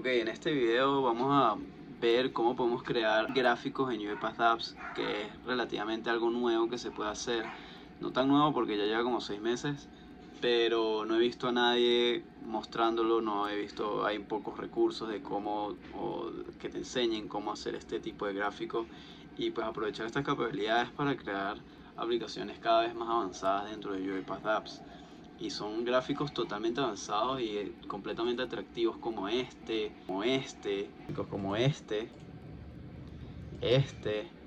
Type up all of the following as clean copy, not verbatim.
Ok, en este video vamos a ver cómo podemos crear gráficos en UiPath Apps, que es relativamente algo nuevo que se puede hacer. No tan nuevo porque ya lleva como 6 meses, pero no he visto a nadie mostrándolo, no he visto, hay pocos recursos de cómo, o que te enseñen cómo hacer este tipo de gráficos y pues aprovechar estas capacidades para crear aplicaciones cada vez más avanzadas dentro de UiPath Apps. Y son gráficos totalmente avanzados y completamente atractivos como este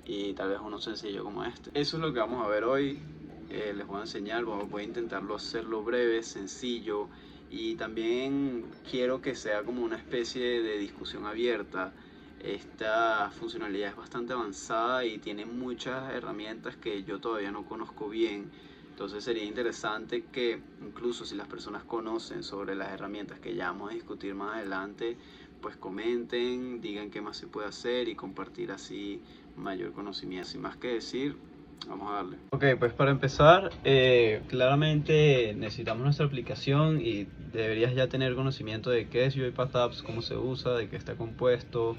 y tal vez uno sencillo como este. Eso es lo que vamos a ver hoy. Les voy a enseñar, voy a intentarlo hacerlo breve, sencillo, y también quiero que sea como una especie de discusión abierta. Esta funcionalidad es bastante avanzada y tiene muchas herramientas que yo todavía no conozco bien. Entonces sería interesante que incluso si las personas conocen sobre las herramientas que ya vamos a discutir más adelante, pues comenten, digan qué más se puede hacer y compartir así mayor conocimiento. Sin más que decir, vamos a darle. Ok, pues para empezar, claramente necesitamos nuestra aplicación y deberías ya tener conocimiento de qué es UiPath Apps, cómo se usa, de qué está compuesto,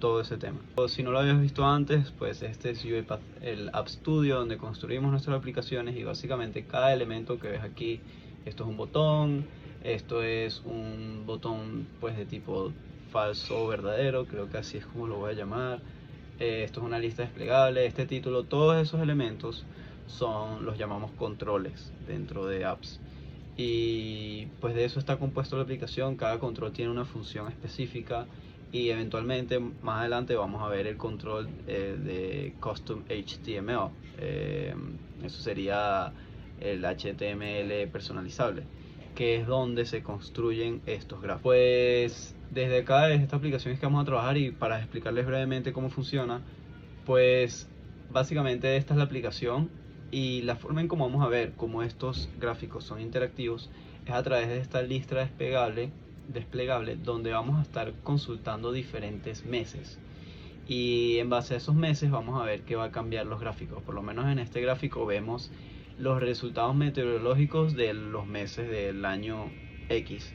todo ese tema. Si no lo habías visto antes, pues este es UiPath, el App Studio donde construimos nuestras aplicaciones, y básicamente cada elemento que ves aquí, esto es un botón, esto es un botón pues de tipo falso o verdadero, creo que así es como lo voy a llamar. Esto es una lista desplegable, este título, todos esos elementos los llamamos controles dentro de apps. Y pues de eso está compuesto la aplicación. Cada control tiene una función específica y eventualmente más adelante vamos a ver el control de Custom HTML. Eso sería el HTML personalizable, que es donde se construyen estos gráficos. Pues desde acá, desde esta aplicación es que vamos a trabajar, y para explicarles brevemente cómo funciona, pues básicamente esta es la aplicación, y la forma en cómo vamos a ver cómo estos gráficos son interactivos es a través de esta lista desplegable donde vamos a estar consultando diferentes meses, y en base a esos meses vamos a ver qué va a cambiar los gráficos. Por lo menos en este gráfico vemos los resultados meteorológicos de los meses del año X,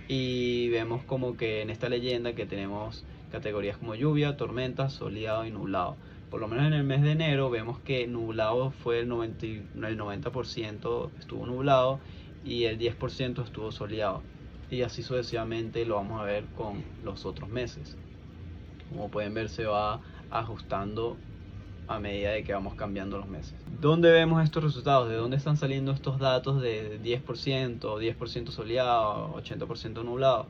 y vemos como que en esta leyenda que tenemos categorías como lluvia, tormenta, soleado y nublado. Por lo menos en el mes de enero vemos que nublado fue el 90% estuvo nublado y el 10% estuvo soleado, y así sucesivamente lo vamos a ver con los otros meses. Como pueden ver, se va ajustando a medida de que vamos cambiando los meses. ¿Dónde vemos estos resultados? ¿De dónde están saliendo estos datos de 10% soleado, 80% nublado?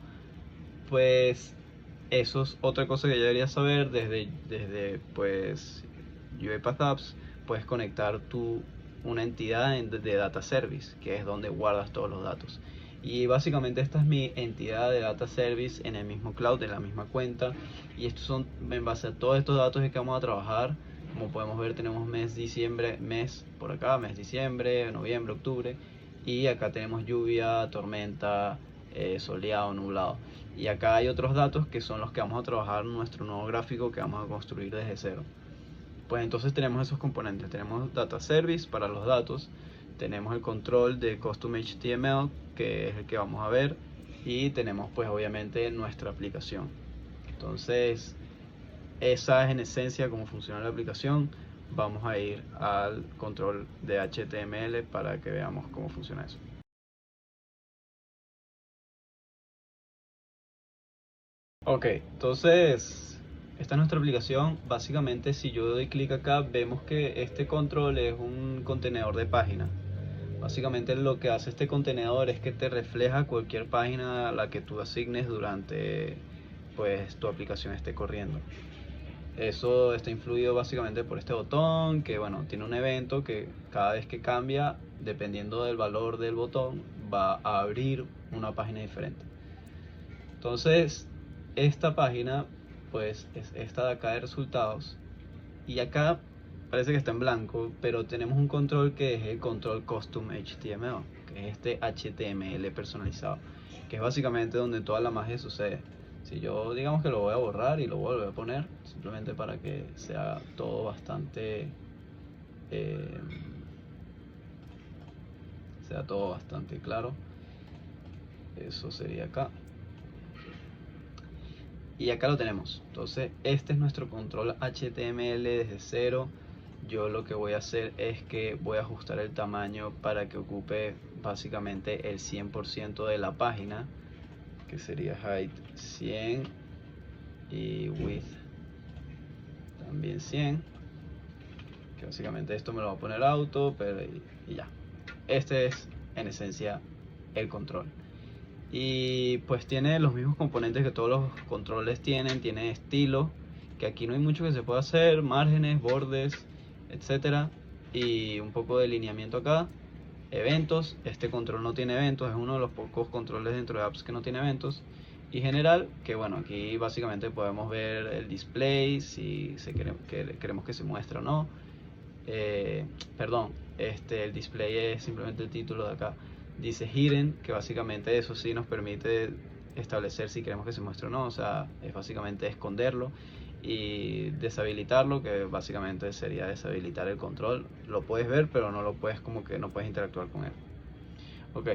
Pues eso es otra cosa que ya deberías saber. Desde pues UiPath Apps puedes conectar una entidad de Data Service, que es donde guardas todos los datos. Y básicamente esta es mi entidad de Data Service en el mismo cloud, en la misma cuenta. Y estos son en base a todos estos datos que vamos a trabajar. Como podemos ver, tenemos mes por acá, mes diciembre, noviembre, octubre. Y acá tenemos lluvia, tormenta, soleado, nublado. Y acá hay otros datos que son los que vamos a trabajar en nuestro nuevo gráfico que vamos a construir desde cero. Pues entonces tenemos esos componentes. Tenemos Data Service para los datos, tenemos el control de Custom HTML, que es el que vamos a ver, y tenemos pues obviamente nuestra aplicación. Entonces esa es en esencia cómo funciona la aplicación. Vamos a ir al control de HTML para que veamos cómo funciona eso. Ok, entonces esta es nuestra aplicación. Básicamente, si yo doy clic acá, vemos que este control es un contenedor de página. Básicamente lo que hace este contenedor es que te refleja cualquier página a la que tú asignes durante pues tu aplicación esté corriendo. Eso está influido básicamente por este botón, que bueno, tiene un evento que cada vez que cambia, dependiendo del valor del botón, va a abrir una página diferente. Entonces esta página pues es esta de acá de resultados, y acá parece que está en blanco, pero tenemos un control que es el control Custom HTML, que es este HTML personalizado, que es básicamente donde toda la magia sucede. Si yo digamos que lo voy a borrar y lo vuelvo a poner, simplemente para que sea todo eh, bastante claro, eso sería acá. Y acá lo tenemos. Entonces este es nuestro control HTML desde cero. Yo lo que voy a hacer es que voy a ajustar el tamaño para que ocupe básicamente el 100% de la página, que sería height 100 y width también 100, que básicamente esto me lo va a poner auto, pero y ya. Este es en esencia el control. Y pues tiene los mismos componentes que todos los controles tienen. Tiene estilo, que aquí no hay mucho que se pueda hacer, márgenes, bordes, etcétera, y un poco de lineamiento acá. Eventos, este control no tiene eventos, es uno de los pocos controles dentro de apps que no tiene eventos. Y general, que bueno, aquí básicamente podemos ver el display, si queremos que se muestre o no. Perdón, el display es simplemente el título de acá. Dice hidden, que básicamente eso sí nos permite establecer si queremos que se muestre o no, o sea, es básicamente esconderlo. Y deshabilitarlo, que básicamente sería deshabilitar el control. Lo puedes ver, pero no lo puedes, como que no puedes interactuar con él. Ok,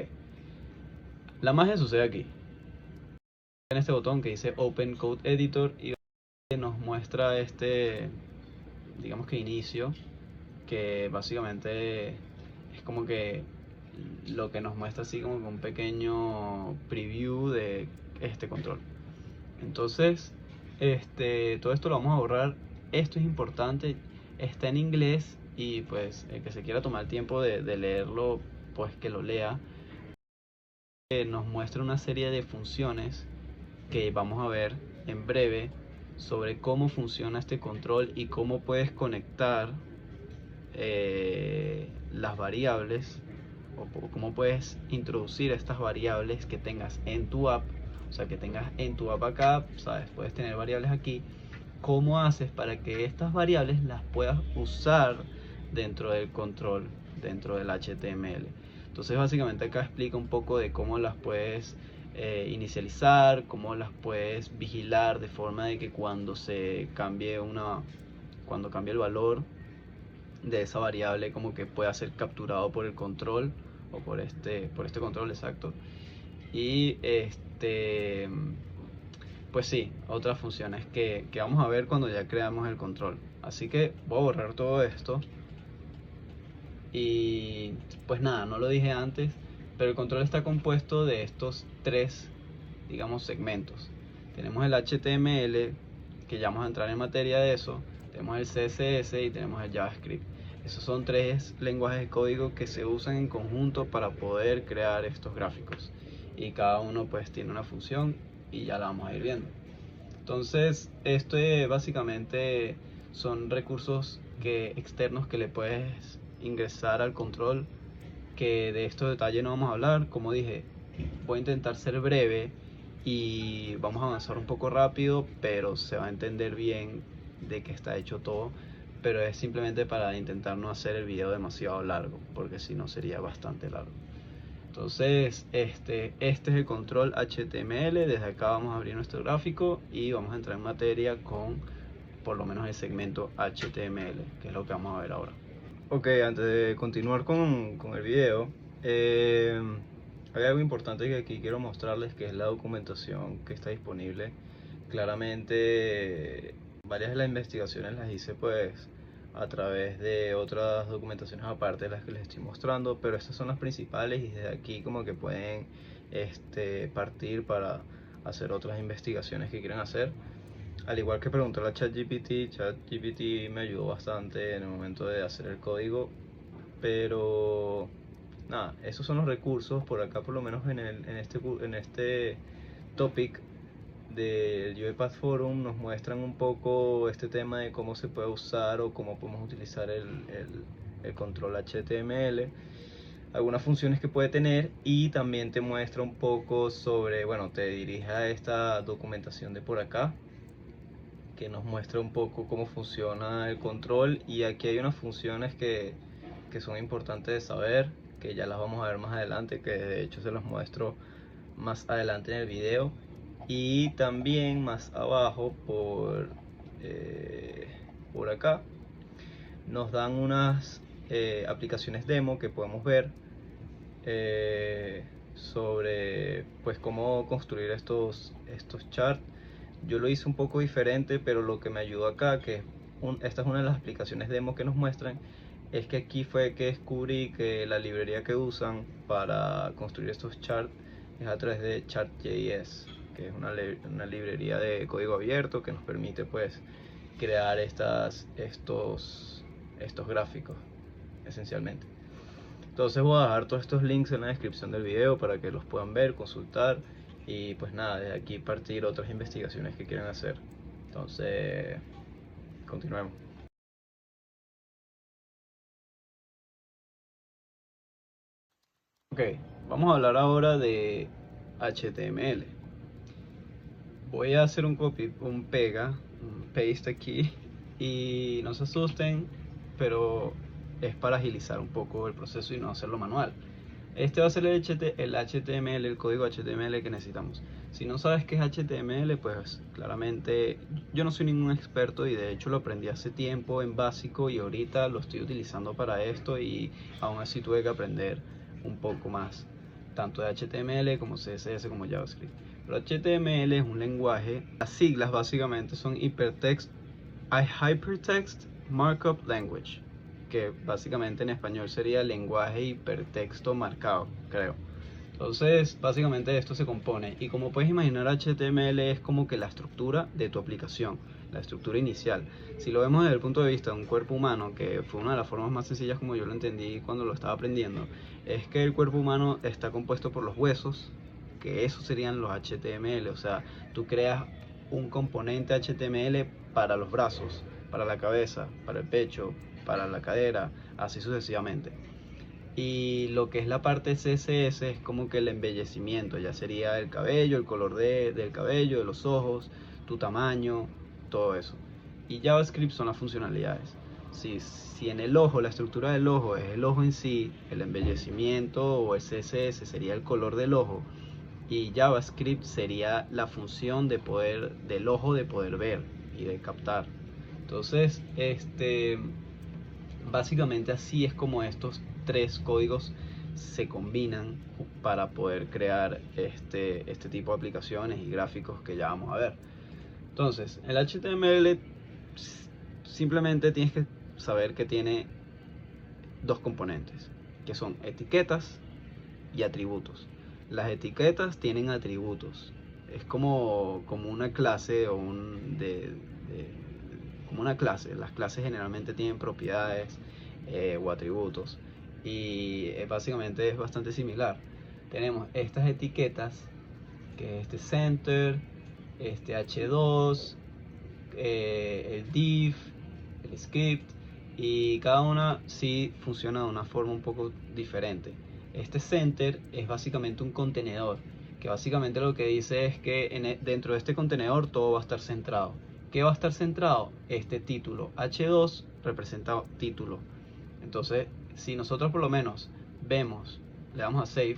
la magia sucede aquí, en este botón que dice Open Code Editor, y nos muestra digamos que inicio, que básicamente es como que lo que nos muestra así como un pequeño preview de este control. Entonces, todo esto lo vamos a borrar. Esto es importante, está en inglés, y pues el que se quiera tomar el tiempo de leerlo, pues que lo lea. Nos muestra una serie de funciones que vamos a ver en breve sobre cómo funciona este control y cómo puedes conectar las variables, o cómo puedes introducir estas variables que tengas en tu app. O sea, que tengas en tu app acá, sabes, puedes tener variables aquí. ¿Cómo haces para que estas variables las puedas usar dentro del control, dentro del HTML? Entonces básicamente acá explica un poco de cómo las puedes inicializar, cómo las puedes vigilar de forma de que cuando cambie el valor de esa variable, como que pueda ser capturado por el control, o por este control, exacto. Y pues sí, otras funciones que vamos a ver cuando ya creamos el control. Así que voy a borrar todo esto. Y pues nada, no lo dije antes, pero el control está compuesto de estos tres, digamos, segmentos. Tenemos el HTML, que ya vamos a entrar en materia de eso. Tenemos el CSS y tenemos el JavaScript. Esos son tres lenguajes de código que se usan en conjunto para poder crear estos gráficos. Y cada uno pues tiene una función, y ya la vamos a ir viendo. Entonces, esto básicamente son recursos externos que le puedes ingresar al control, que de estos detalles no vamos a hablar. Como dije, voy a intentar ser breve y vamos a avanzar un poco rápido, pero se va a entender bien de qué está hecho todo. Pero es simplemente para intentar no hacer el video demasiado largo, porque si no sería bastante largo. Entonces, este es el control HTML. Desde acá vamos a abrir nuestro gráfico y vamos a entrar en materia con por lo menos el segmento HTML, que es lo que vamos a ver ahora. Ok, antes de continuar con el video, hay algo importante que aquí quiero mostrarles, que es la documentación que está disponible. Claramente, varias de las investigaciones las hice pues a través de otras documentaciones aparte de las que les estoy mostrando, pero estas son las principales, y desde aquí como que pueden partir para hacer otras investigaciones que quieran hacer. Al igual que preguntarle a ChatGPT me ayudó bastante en el momento de hacer el código. Pero nada, esos son los recursos. Por acá, por lo menos en este topic del UiPath Forum, nos muestran un poco este tema de cómo se puede usar o cómo podemos utilizar el control HTML, algunas funciones que puede tener, y también te muestra un poco sobre, bueno, te dirige a esta documentación de por acá, que nos muestra un poco cómo funciona el control. Y aquí hay unas funciones que son importantes de saber, que ya las vamos a ver más adelante, que de hecho se los muestro más adelante en el video. Y también más abajo por acá nos dan unas aplicaciones demo que podemos ver sobre pues cómo construir estos charts. Yo lo hice un poco diferente, pero lo que me ayudó acá, esta es una de las aplicaciones demo que nos muestran, es que aquí fue que descubrí que la librería que usan para construir estos charts es a través de Chart.js, que es una librería de código abierto que nos permite pues crear estos gráficos esencialmente. Entonces voy a dejar todos estos links en la descripción del video para que los puedan ver, consultar y pues nada, de aquí partir otras investigaciones que quieran hacer. Entonces, continuemos. Ok, vamos a hablar ahora de HTML. Voy a hacer un un paste aquí y no se asusten, pero es para agilizar un poco el proceso y no hacerlo manual. Este va a ser el HTML, el código HTML que necesitamos. Si no sabes qué es HTML, pues claramente yo no soy ningún experto y de hecho lo aprendí hace tiempo en básico y ahorita lo estoy utilizando para esto y aún así tuve que aprender un poco más, tanto de HTML como CSS como JavaScript. Pero HTML es un lenguaje, las siglas básicamente son Hypertext Markup Language, que básicamente en español sería lenguaje hipertexto marcado, creo. Entonces, básicamente esto se compone, y como puedes imaginar, HTML es como que la estructura de tu aplicación, la estructura inicial. Si lo vemos desde el punto de vista de un cuerpo humano, que fue una de las formas más sencillas como yo lo entendí cuando lo estaba aprendiendo, es que el cuerpo humano está compuesto por los huesos, que esos serían los HTML, o sea, tú creas un componente HTML para los brazos, para la cabeza, para el pecho, para la cadera, así sucesivamente. Y lo que es la parte CSS es como que el embellecimiento, ya sería el cabello, el color del cabello, de los ojos, tu tamaño, todo eso. Y JavaScript son las funcionalidades. Si en el ojo, la estructura del ojo es el ojo en sí, el embellecimiento o el CSS sería el color del ojo, y JavaScript sería la función del ojo de poder ver y de captar. Entonces, básicamente así es como estos tres códigos se combinan para poder crear este tipo de aplicaciones y gráficos que ya vamos a ver. Entonces, el HTML simplemente tienes que saber que tiene dos componentes, que son etiquetas y atributos. Las etiquetas tienen atributos. Es como una clase o como una clase. Las clases generalmente tienen propiedades o atributos. Y básicamente es bastante similar. Tenemos estas etiquetas, que es este center, este h2, el div, el script, y cada una sí funciona de una forma un poco diferente. Este center es básicamente un contenedor, que básicamente lo que dice es que dentro de este contenedor todo va a estar centrado. ¿Qué va a estar centrado? Este título. H2 representa título. Entonces, si nosotros por lo menos vemos, le damos a save,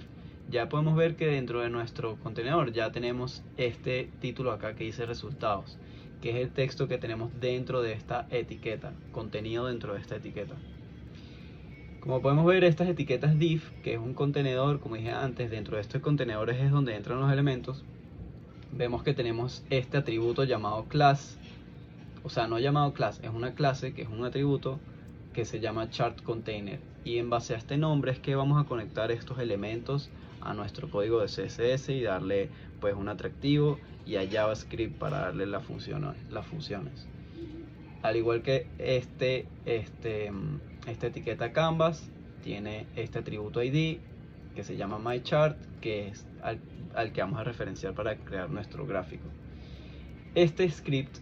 ya podemos ver que dentro de nuestro contenedor ya tenemos este título acá que dice resultados, que es el texto que tenemos dentro de esta etiqueta, contenido dentro de esta etiqueta. Como podemos ver, estas etiquetas div, que es un contenedor, como dije antes, dentro de estos contenedores es donde entran los elementos. Vemos que tenemos este atributo llamado class, o sea, no llamado class, es una clase que es un atributo que se llama chart container, y en base a este nombre es que vamos a conectar estos elementos a nuestro código de CSS y darle pues un atractivo, y a JavaScript para darle las funciones. Al igual que esta etiqueta canvas tiene este atributo ID que se llama myChart, que es al que vamos a referenciar para crear nuestro gráfico. Este script,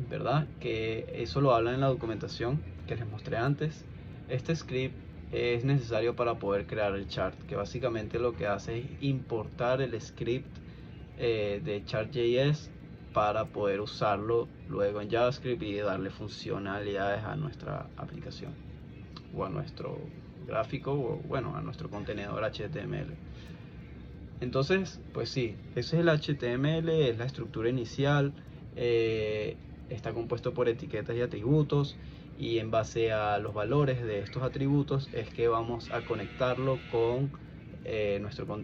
¿verdad? Que eso lo habla en la documentación que les mostré antes. Este script es necesario para poder crear el chart, que básicamente lo que hace es importar el script de Chart.js para poder usarlo luego en JavaScript y darle funcionalidades a nuestra aplicación o a nuestro gráfico, o bueno, a nuestro contenedor HTML. Entonces, pues sí, ese es el HTML, es la estructura inicial, está compuesto por etiquetas y atributos, y en base a los valores de estos atributos es que vamos a conectarlo con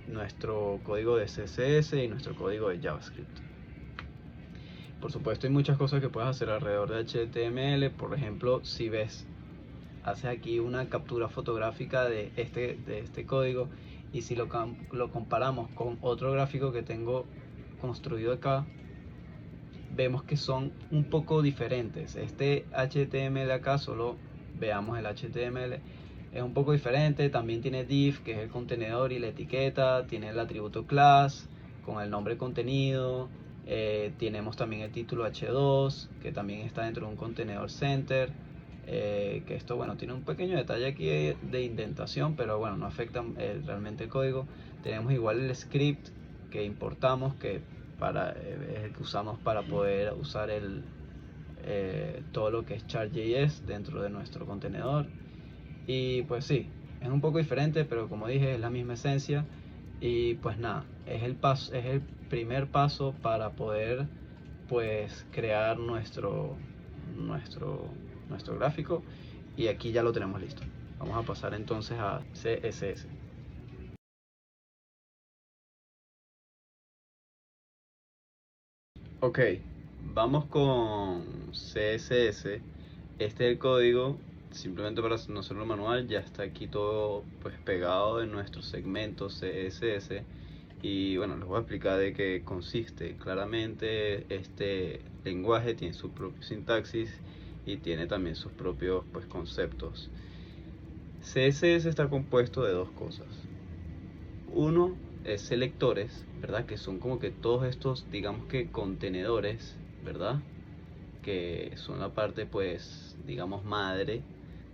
nuestro código de CSS y nuestro código de JavaScript. Por supuesto hay muchas cosas que puedes hacer alrededor de HTML. Por ejemplo, si haces aquí una captura fotográfica de este código, y si lo comparamos con otro gráfico que tengo construido acá, vemos que son un poco diferentes. Este HTML acá, solo veamos el HTML, es un poco diferente. También tiene div, que es el contenedor y la etiqueta, tiene el atributo class con el nombre contenido, tenemos también el título h2, que también está dentro de un contenedor center, que esto, bueno, tiene un pequeño detalle aquí de indentación, pero bueno, no afecta realmente el código. Tenemos igual el script que importamos, que es el que usamos para poder usar todo lo que es Chart.js dentro de nuestro contenedor. Y pues sí, es un poco diferente, pero como dije, es la misma esencia. Y pues nada, es el primer paso para poder pues crear nuestro gráfico, y aquí ya lo tenemos listo. Vamos a pasar entonces a CSS. Ok, vamos con CSS. Este es el código, simplemente para no hacerlo manual. Ya está aquí todo pues pegado en nuestro segmento CSS. Y bueno, les voy a explicar de qué consiste. Claramente este lenguaje tiene su propio sintaxis y tiene también sus propios pues conceptos. CSS está compuesto de dos cosas. Uno es selectores, ¿verdad? Que son como que todos estos, digamos que contenedores, ¿verdad? Que son la parte pues, digamos, madre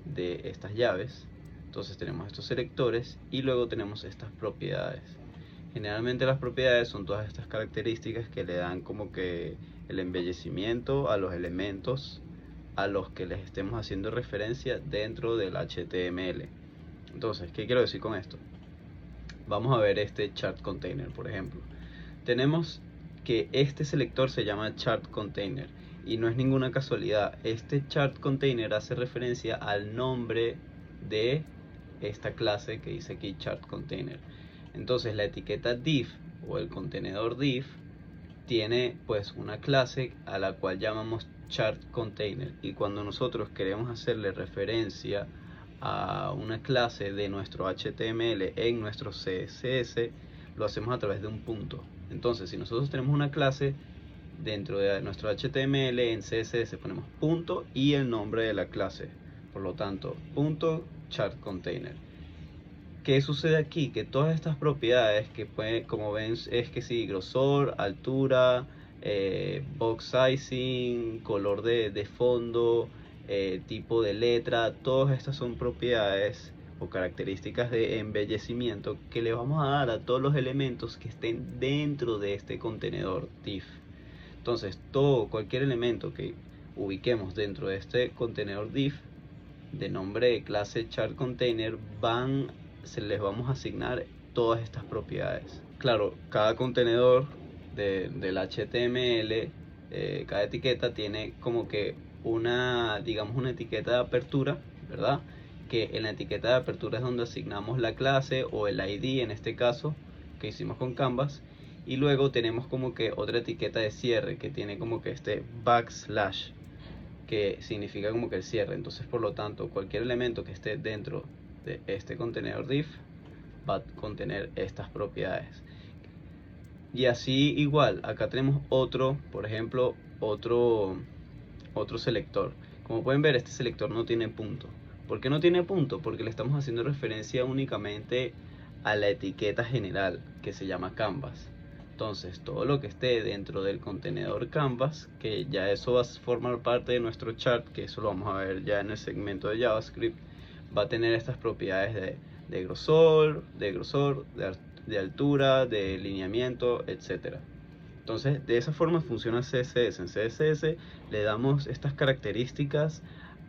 de estas llaves. Entonces tenemos estos selectores y luego tenemos estas propiedades. Generalmente las propiedades son todas estas características que le dan como que el embellecimiento a los elementos a los que les estemos haciendo referencia dentro del HTML. Entonces, ¿qué quiero decir con esto? Vamos a ver este chart container, por ejemplo. Tenemos que este selector se llama chart container y no es ninguna casualidad. Este chart container hace referencia al nombre de esta clase que dice aquí chart container. Entonces la etiqueta div o el contenedor div tiene pues una clase a la cual llamamos chart container, y cuando nosotros queremos hacerle referencia a una clase de nuestro HTML en nuestro CSS, lo hacemos a través de un punto. Entonces, si nosotros tenemos una clase dentro de nuestro HTML, en CSS ponemos punto y el nombre de la clase. Por lo tanto, punto chart container. ¿Qué sucede aquí? Que todas estas propiedades que como ven, es que sí, grosor, altura, box sizing, color de fondo, tipo de letra, todas estas son propiedades o características de embellecimiento que le vamos a dar a todos los elementos que estén dentro de este contenedor div. Entonces, cualquier elemento que ubiquemos dentro de este contenedor div de nombre de clase chart container, se les vamos a asignar todas estas propiedades. Claro, cada contenedor del HTML, cada etiqueta tiene como que digamos una etiqueta de apertura, ¿verdad? Que en la etiqueta de apertura es donde asignamos la clase o el ID, en este caso que hicimos con Canvas. Y luego tenemos como que otra etiqueta de cierre que tiene como que este backslash, que significa como que el cierre. Entonces, por lo tanto, cualquier elemento que esté dentro de este contenedor div va a contener estas propiedades. Y así igual, acá tenemos por ejemplo, otro selector. Como pueden ver, este selector no tiene punto. ¿Por qué no tiene punto? Porque le estamos haciendo referencia únicamente a la etiqueta general que se llama Canvas. Entonces, todo lo que esté dentro del contenedor Canvas, que ya eso va a formar parte de nuestro chart, que eso lo vamos a ver ya en el segmento de JavaScript, va a tener estas propiedades de grosor, de altura, de lineamiento, etc. Entonces, de esa forma funciona CSS. En CSS le damos estas características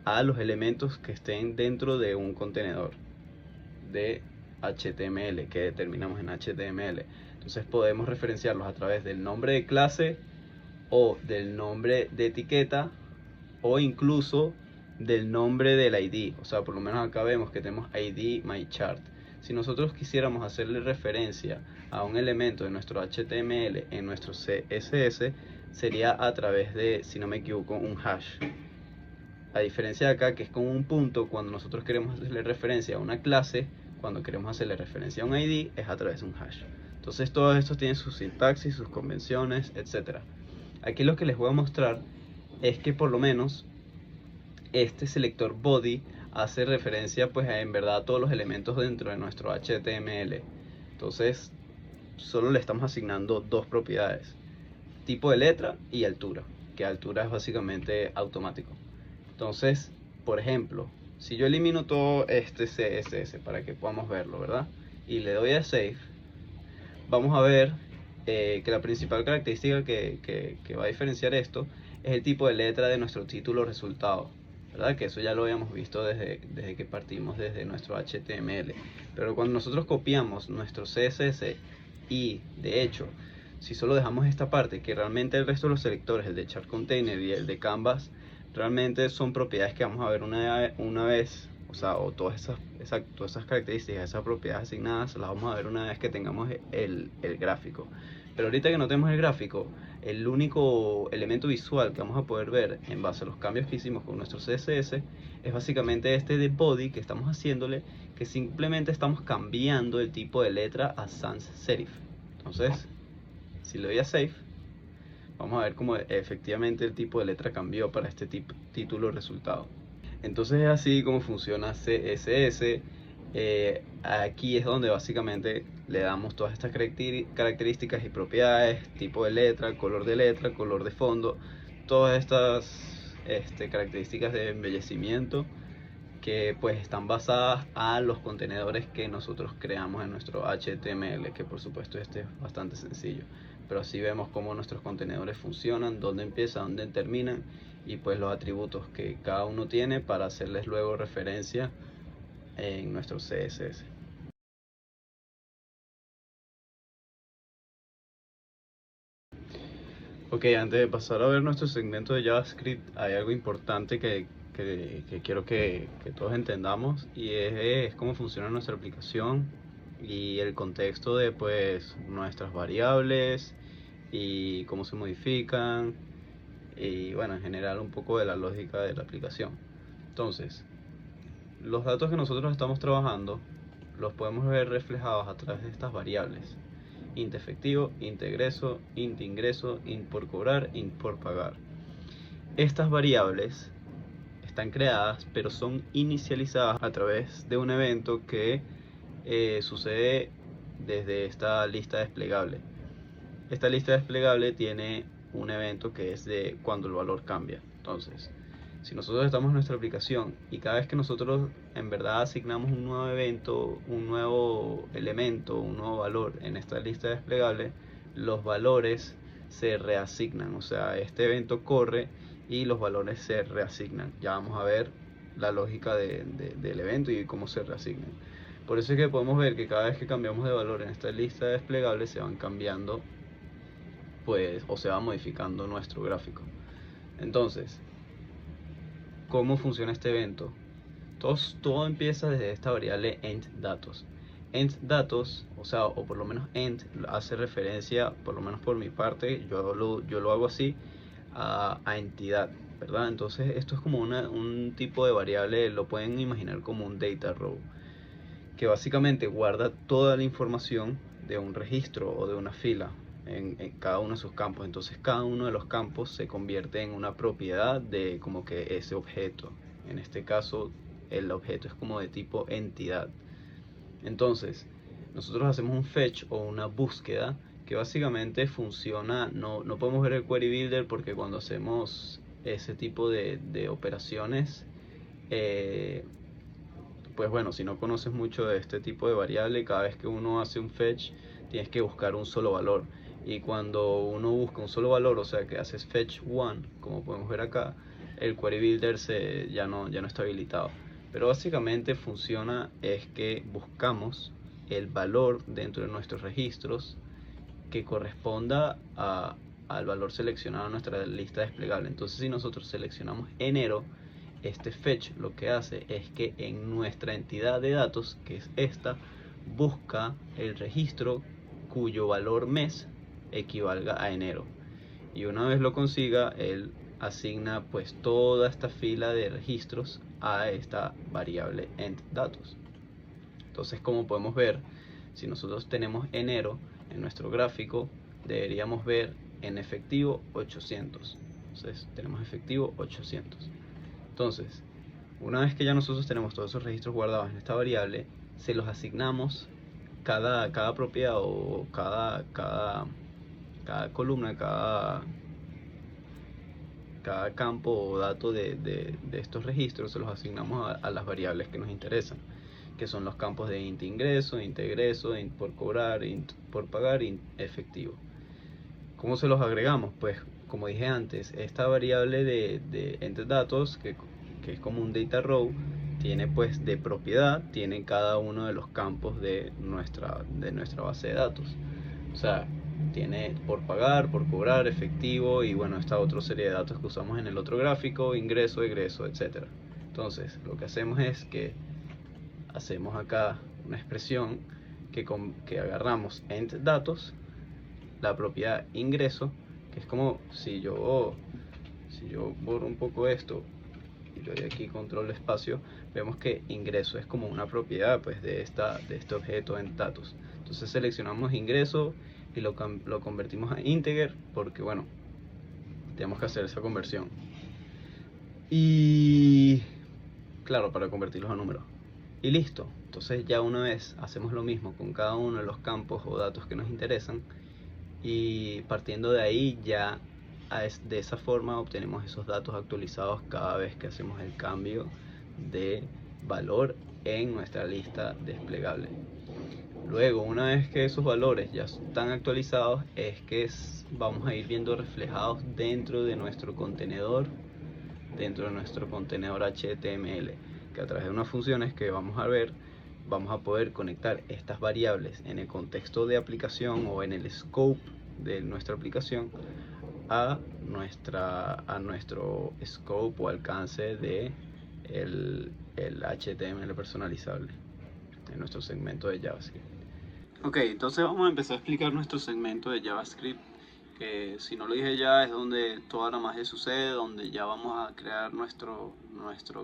a los elementos que estén dentro de un contenedor de HTML, que determinamos en HTML. Entonces podemos referenciarlos a través del nombre de clase o del nombre de etiqueta o incluso del nombre del ID. O sea, por lo menos acá vemos que tenemos ID myChart. Si nosotros quisiéramos hacerle referencia a un elemento de nuestro HTML en nuestro CSS, sería a través de, si no me equivoco, un hash. A diferencia de acá, que es con un punto, cuando nosotros queremos hacerle referencia a una clase, cuando queremos hacerle referencia a un ID, es a través de un hash. Entonces todos estos tienen su sintaxis, sus convenciones, etc. Aquí lo que les voy a mostrar es que por lo menos este selector body hace referencia pues en verdad a todos los elementos dentro de nuestro HTML. Entonces solo le estamos asignando dos propiedades: tipo de letra y altura, que altura es básicamente automático. Entonces, por ejemplo, si yo elimino todo este CSS para que podamos verlo, ¿verdad? Y le doy a Save, vamos a ver que la principal característica que va a diferenciar esto es el tipo de letra de nuestro título resultado, ¿verdad? Que eso ya lo habíamos visto desde que partimos desde nuestro HTML. Pero cuando nosotros copiamos nuestro CSS y, de hecho, si solo dejamos esta parte, que realmente el resto de los selectores, el de Chart Container y el de Canvas, realmente son propiedades que vamos a ver una vez, o sea, o todas esas características, esas propiedades asignadas, las vamos a ver una vez que tengamos el gráfico. Pero ahorita que no tenemos el gráfico, el único elemento visual que vamos a poder ver en base a los cambios que hicimos con nuestro CSS es básicamente este de body que estamos haciéndole, que simplemente estamos cambiando el tipo de letra a sans serif. Entonces, si le doy a Save, vamos a ver cómo efectivamente el tipo de letra cambió para este título resultado. Entonces es así como funciona CSS. Aquí es donde básicamente le damos todas estas características y propiedades: tipo de letra, color de fondo, todas estas características de embellecimiento que pues están basadas a los contenedores que nosotros creamos en nuestro HTML, que por supuesto este es bastante sencillo, pero así vemos cómo nuestros contenedores funcionan, dónde empiezan, dónde terminan, y pues los atributos que cada uno tiene para hacerles luego referencia en nuestro CSS. Ok, antes de pasar a ver nuestro segmento de JavaScript, hay algo importante que quiero que todos entendamos, y es cómo funciona nuestra aplicación y el contexto de pues nuestras variables y cómo se modifican, y bueno, en general un poco de la lógica de la aplicación. Entonces, los datos que nosotros estamos trabajando los podemos ver reflejados a través de estas variables: int efectivo, int egreso, int ingreso, int por cobrar, int por pagar. Estas variables están creadas, pero son inicializadas a través de un evento que sucede desde esta lista desplegable. Esta lista desplegable tiene un evento que es de cuando el valor cambia. Entonces, si nosotros estamos en nuestra aplicación y cada vez que nosotros en verdad asignamos un nuevo evento, un nuevo elemento, un nuevo valor en esta lista desplegable, los valores se reasignan. O sea, este evento corre y los valores se reasignan. Ya vamos a ver la lógica del evento y cómo se reasignan. Por eso es que podemos ver que cada vez que cambiamos de valor en esta lista desplegable se van cambiando, pues, o se va modificando nuestro gráfico. Entonces, ¿cómo funciona este evento? Todo empieza desde esta variable entDatos. entDatos, o sea, o por lo menos ent, hace referencia, por lo menos por mi parte, yo lo hago así, a entidad, ¿verdad? Entonces esto es como un tipo de variable, lo pueden imaginar como un data row, que básicamente guarda toda la información de un registro o de una fila en cada uno de sus campos. Entonces cada uno de los campos se convierte en una propiedad de como que ese objeto. En este caso el objeto es como de tipo entidad. Entonces nosotros hacemos un fetch o una búsqueda que básicamente funciona. No podemos ver el query builder porque cuando hacemos ese tipo de operaciones, pues bueno, si no conoces mucho de este tipo de variable, cada vez que uno hace un fetch tienes que buscar un solo valor, y cuando uno busca un solo valor, o sea que haces fetch one, como podemos ver acá, el query builder ya no está habilitado. Pero básicamente funciona es que buscamos el valor dentro de nuestros registros que corresponda al valor seleccionado en nuestra lista desplegable. Entonces si nosotros seleccionamos enero, este fetch lo que hace es que en nuestra entidad de datos, que es esta, busca el registro cuyo valor mes equivalga a enero. y una vez lo consiga, él asigna pues toda esta fila de registros a esta variable EntDatos. Entonces, como podemos ver, si nosotros tenemos enero en nuestro gráfico, deberíamos ver en efectivo 800. Entonces tenemos efectivo 800. Entonces, una vez que ya nosotros tenemos todos esos registros guardados en esta variable, se los asignamos cada propiedad o cada columna, cada campo o dato de estos registros, se los asignamos a las variables que nos interesan, que son los campos de int ingreso, int egreso, int por cobrar, int por pagar, int efectivo. ¿Cómo se los agregamos? Pues como dije antes, esta variable de EntDatos, que es como un data row, tiene pues de propiedad, tiene cada uno de los campos de nuestra base de datos. O sea, tiene por pagar, por cobrar, efectivo y bueno, esta otra serie de datos que usamos en el otro gráfico, ingreso, egreso, etc. Entonces, lo que hacemos es que hacemos acá una expresión que agarramos EntDatos, la propiedad ingreso, que es como si yo borro un poco esto y le doy aquí control espacio, vemos que ingreso es como una propiedad pues de este objeto EntDatos. Entonces seleccionamos ingreso y lo convertimos a integer, porque bueno, tenemos que hacer esa conversión. Y claro, para convertirlos a números. Y listo. Entonces ya una vez hacemos lo mismo con cada uno de los campos o datos que nos interesan, y partiendo de ahí ya de esa forma obtenemos esos datos actualizados cada vez que hacemos el cambio de valor en nuestra lista desplegable. Luego, una vez que esos valores ya están actualizados, es que vamos a ir viendo reflejados dentro de nuestro contenedor HTML, que a través de unas funciones que vamos a ver, vamos a poder conectar estas variables en el contexto de aplicación o en el scope de nuestra aplicación a nuestro scope o alcance de el HTML personalizable en nuestro segmento de JavaScript. Ok, entonces vamos a empezar a explicar nuestro segmento de JavaScript, que si no lo dije ya es donde toda la magia sucede, donde ya vamos a crear nuestro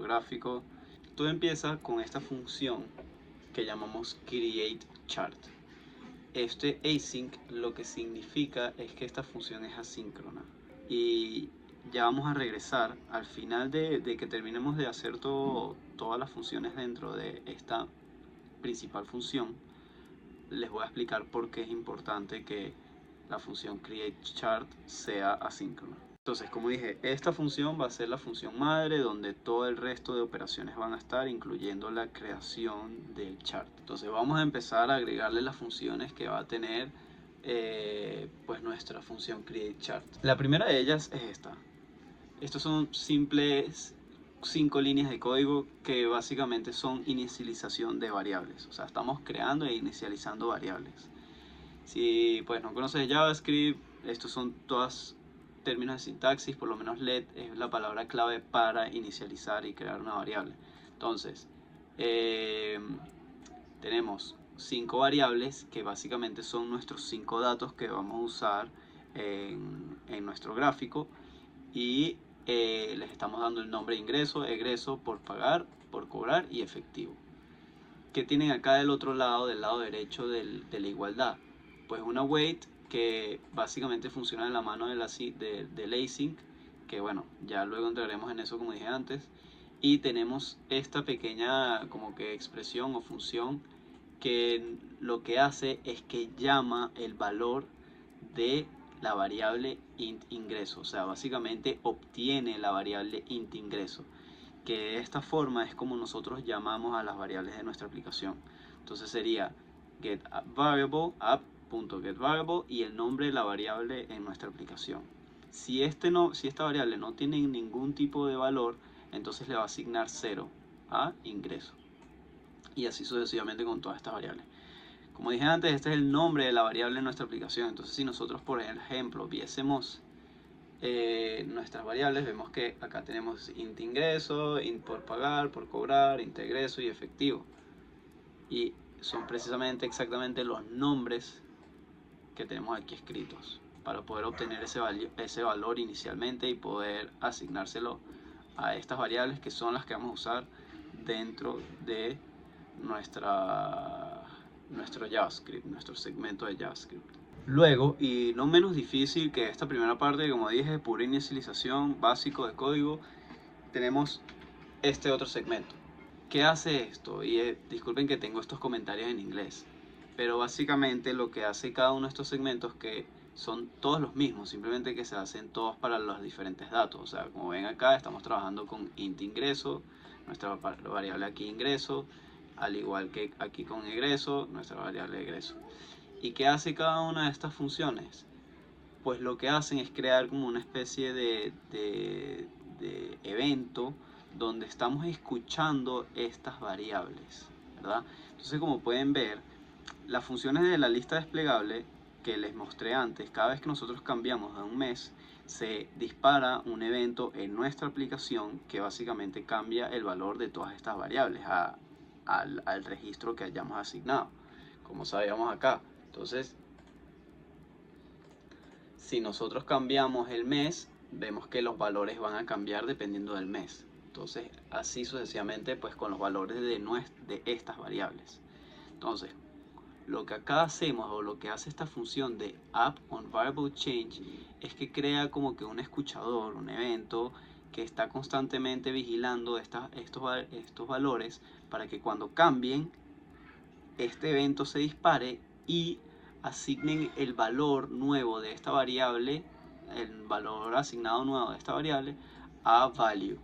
gráfico. Todo empieza con esta función que llamamos createChart. Este async lo que significa es que esta función es asíncrona, y ya vamos a regresar al final de que terminemos de hacer todas las funciones dentro de esta principal función. Les voy a explicar por qué es importante que la función createChart sea asíncrona. Entonces, como dije, esta función va a ser la función madre donde todo el resto de operaciones van a estar, incluyendo la creación del chart. Entonces vamos a empezar a agregarle las funciones que va a tener pues nuestra función createChart. La primera de ellas es esta. Estos son simples 5 líneas de código que básicamente son inicialización de variables. O sea, estamos creando e inicializando variables. Si pues no conoces JavaScript, estos son todas términos de sintaxis. Por lo menos let es la palabra clave para inicializar y crear una variable. Entonces, tenemos 5 variables que básicamente son nuestros 5 datos que vamos a usar en nuestro gráfico, y les estamos dando el nombre de ingreso, egreso, por pagar, por cobrar y efectivo. ¿Qué tienen acá del otro lado, del lado derecho de la igualdad? Pues una wait que básicamente funciona de la mano del async, que bueno, ya luego entraremos en eso como dije antes. Y tenemos esta pequeña como que expresión o función que lo que hace es que llama el valor de la variable int ingreso. O sea, básicamente obtiene la variable int ingreso, que de esta forma es como nosotros llamamos a las variables de nuestra aplicación. Entonces sería getVariable, app.getVariable, y el nombre de la variable en nuestra aplicación. Si esta variable no tiene ningún tipo de valor, entonces le va a asignar 0 a ingreso, y así sucesivamente con todas estas variables. Como dije antes, este es el nombre de la variable en nuestra aplicación. Entonces, si nosotros, por ejemplo, viésemos nuestras variables, vemos que acá tenemos int ingreso, int por pagar, por cobrar, int egreso y efectivo. Y son precisamente exactamente los nombres que tenemos aquí escritos. para poder obtener ese valor inicialmente y poder asignárselo a estas variables que son las que vamos a usar dentro de nuestro JavaScript, nuestro segmento de JavaScript. Luego, y no menos difícil que esta primera parte, como dije, pura inicialización básico de código, tenemos este otro segmento. ¿Qué hace esto? Y disculpen que tengo estos comentarios en inglés, pero básicamente lo que hace cada uno de estos segmentos, que son todos los mismos, simplemente que se hacen todos para los diferentes datos. O sea, como ven acá, estamos trabajando con int ingreso, nuestra variable aquí ingreso, al igual que aquí con egreso, nuestra variable egreso. ¿Y qué hace cada una de estas funciones? Pues lo que hacen es crear como una especie de evento donde estamos escuchando estas variables, ¿verdad? Entonces, como pueden ver, las funciones de la lista desplegable que les mostré antes, cada vez que nosotros cambiamos de un mes, se dispara un evento en nuestra aplicación que básicamente cambia el valor de todas estas variables al registro que hayamos asignado, como sabíamos acá. Entonces, si nosotros cambiamos el mes, vemos que los valores van a cambiar dependiendo del mes. Entonces, así sucesivamente, pues con los valores de estas variables. Entonces, lo que acá hacemos, o lo que hace esta función de app_on_variable_change, es que crea como que un escuchador, un evento que está constantemente vigilando estos valores para que cuando cambien, este evento se dispare y asignen el valor nuevo de esta variable, el valor asignado nuevo de esta variable, a value.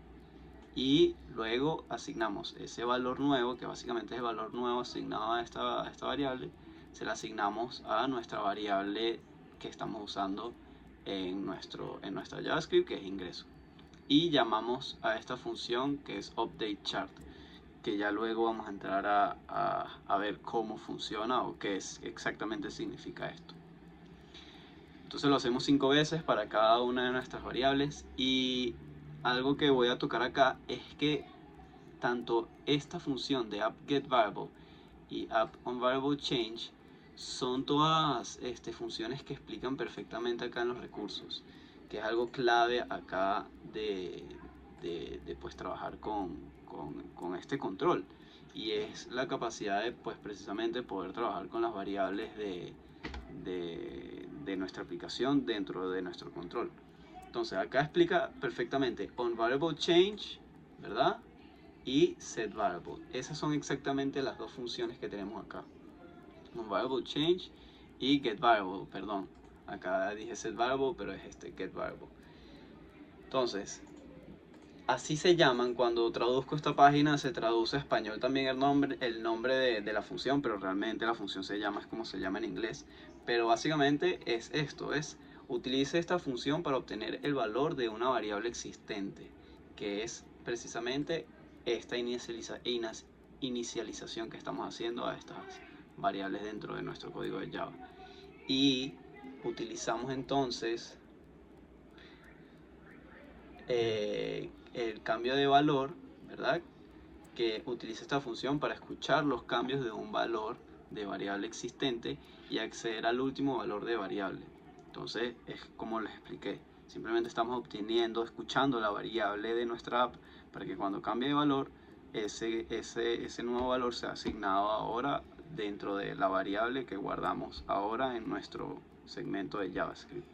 Y luego asignamos ese valor nuevo, que básicamente es el valor nuevo asignado a esta variable, se la asignamos a nuestra variable que estamos usando en nuestra JavaScript, que es ingreso. Y llamamos a esta función que es updateChart, que ya luego vamos a entrar a ver cómo funciona o qué exactamente significa esto. Entonces lo hacemos 5 veces para cada una de nuestras variables, y algo que voy a tocar acá es que tanto esta función de app_getVariable y app_onVariableChange son todas funciones que explican perfectamente acá en los recursos, que es algo clave acá de pues trabajar con este control, y es la capacidad de pues precisamente poder trabajar con las variables de nuestra aplicación dentro de nuestro control. Entonces acá explica perfectamente onVariableChange, ¿verdad? Y setVariable. Esas son exactamente las dos funciones que tenemos acá, onVariableChange y getVariable, perdón, acá dije setVariable, pero es getVariable. Entonces, así se llaman. Cuando traduzco esta página se traduce a español también el nombre de la función, pero realmente la función se llama, es como se llama en inglés. Pero básicamente es esto, utilice esta función para obtener el valor de una variable existente, que es precisamente esta inicialización que estamos haciendo a estas variables dentro de nuestro código de Java. Y utilizamos entonces el cambio de valor, ¿verdad? Que utiliza esta función para escuchar los cambios de un valor de variable existente y acceder al último valor de variable. Entonces es como les expliqué, simplemente estamos escuchando la variable de nuestra app para que cuando cambie de valor, ese nuevo valor sea asignado ahora dentro de la variable que guardamos ahora en nuestro segmento de JavaScript,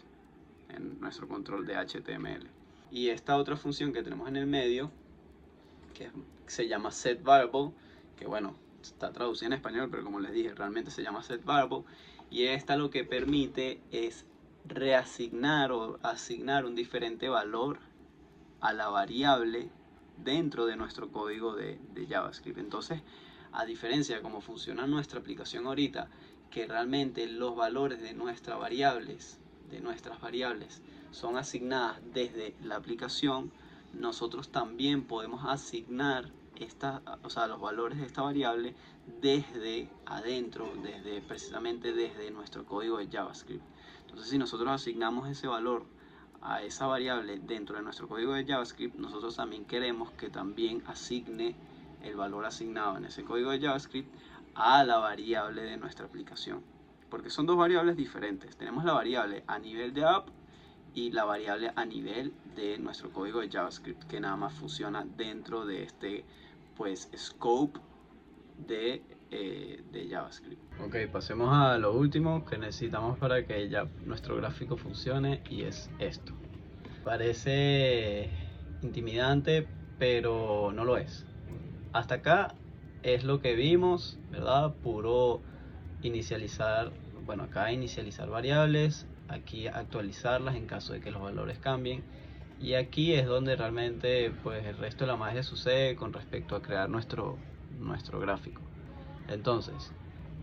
en nuestro control de HTML. Y esta otra función que tenemos en el medio, que se llama setVariable, que bueno, está traducida en español, pero como les dije, realmente se llama setVariable, y esta lo que permite es reasignar o asignar un diferente valor a la variable dentro de nuestro código de JavaScript. Entonces, a diferencia de cómo funciona nuestra aplicación ahorita, que realmente los valores de nuestras variables son asignadas desde la aplicación, nosotros también podemos asignar los valores de esta variable desde adentro, precisamente desde nuestro código de JavaScript. Entonces, si nosotros asignamos ese valor a esa variable dentro de nuestro código de JavaScript, nosotros también queremos que también asigne el valor asignado en ese código de JavaScript a la variable de nuestra aplicación. porque son dos variables diferentes. Tenemos la variable a nivel de app y la variable a nivel de nuestro código de JavaScript, que nada más funciona dentro de este pues scope de JavaScript. Ok, pasemos a lo último que necesitamos para que ya nuestro gráfico funcione, y es esto. Parece intimidante, pero no lo es. Hasta acá es lo que vimos, ¿verdad? Puro inicializar, bueno, acá inicializar variables, aquí actualizarlas en caso de que los valores cambien, y aquí es donde realmente pues el resto de la magia sucede con respecto a crear nuestro gráfico. Entonces,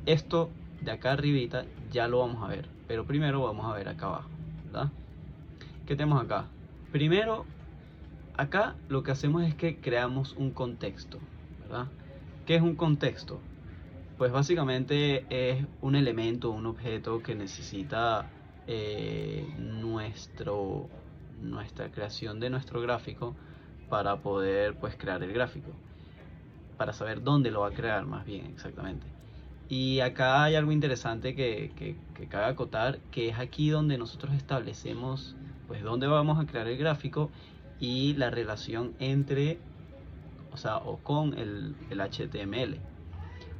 esto de acá arribita ya lo vamos a ver, pero primero vamos a ver acá abajo, ¿verdad? ¿Qué tenemos acá? Primero, acá lo que hacemos es que creamos un contexto, ¿verdad? ¿Qué es un contexto? Pues básicamente es un elemento, un objeto que necesita nuestra creación de nuestro gráfico para poder pues crear el gráfico, para saber dónde lo va a crear más bien exactamente. Y acá hay algo interesante que cabe acotar, que es aquí donde nosotros establecemos pues dónde vamos a crear el gráfico y la relación entre, o con el HTML.